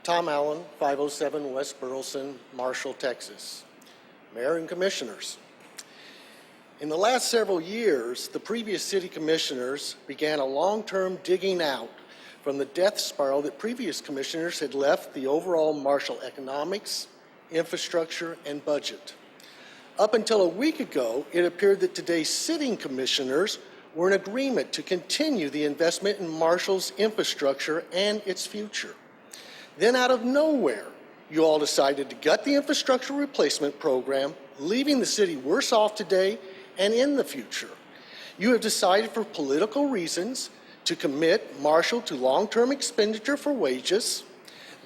Tom Allin, 507 West Burleson, Marshall, Texas. Mayor and Commissioners. In the last several years, the previous city commissioners began a long-term digging out from the death spiral that previous commissioners had left the overall Marshall economics, infrastructure, and budget. Up until a week ago, it appeared that today's sitting commissioners were in agreement to continue the investment in Marshall's infrastructure and its future. Then out of nowhere, you all decided to gut the infrastructure replacement program, leaving the city worse off today and in the future. You have decided for political reasons to commit Marshall to long-term expenditure for wages.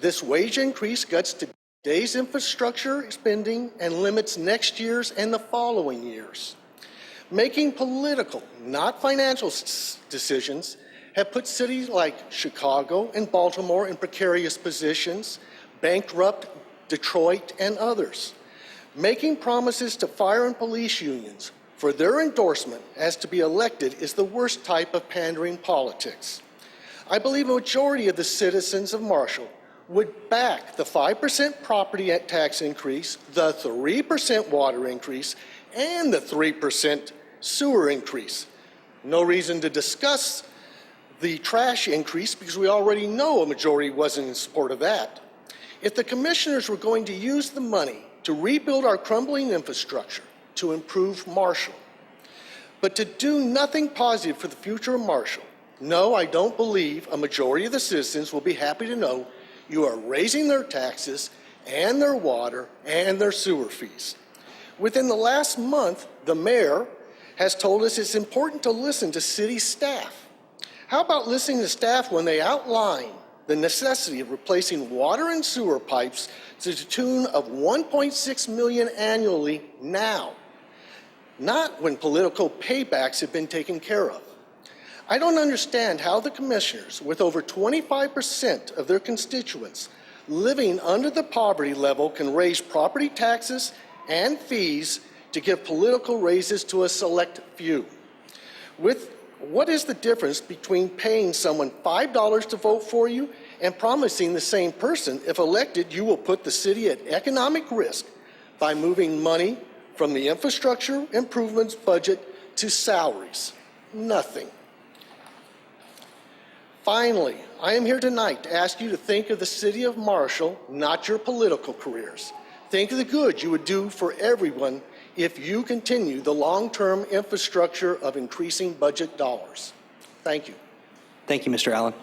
This wage increase guts today's infrastructure spending and limits next year's and the following years. Making political, not financial decisions have put cities like Chicago and Baltimore in precarious positions, bankrupt Detroit and others. Making promises to fire and police unions for their endorsement as to be elected is the worst type of pandering politics. I believe a majority of the citizens of Marshall would back the 5% property tax increase, the 3% water increase, and the 3% sewer increase. No reason to discuss the trash increase because we already know a majority wasn't in support of that. If the commissioners were going to use the money to rebuild our crumbling infrastructure, to improve Marshall, but to do nothing positive for the future of Marshall, no, I don't believe a majority of the citizens will be happy to know you are raising their taxes and their water and their sewer fees. Within the last month, the mayor has told us it's important to listen to city staff. How about listening to staff when they outline the necessity of replacing water and sewer pipes to the tune of $1.6 million annually now, not when political paybacks have been taken care of? I don't understand how the commissioners, with over 25% of their constituents living under the poverty level, can raise property taxes and fees to give political raises to a select few. What is the difference between paying someone $5 to vote for you and promising the same person, if elected, you will put the city at economic risk by moving money from the infrastructure improvements budget to salaries? Nothing. Finally, I am here tonight to ask you to think of the city of Marshall, not your political careers. Think of the good you would do for everyone if you continue the long-term infrastructure of increasing budget dollars. Thank you. Thank you, Mr. Allin.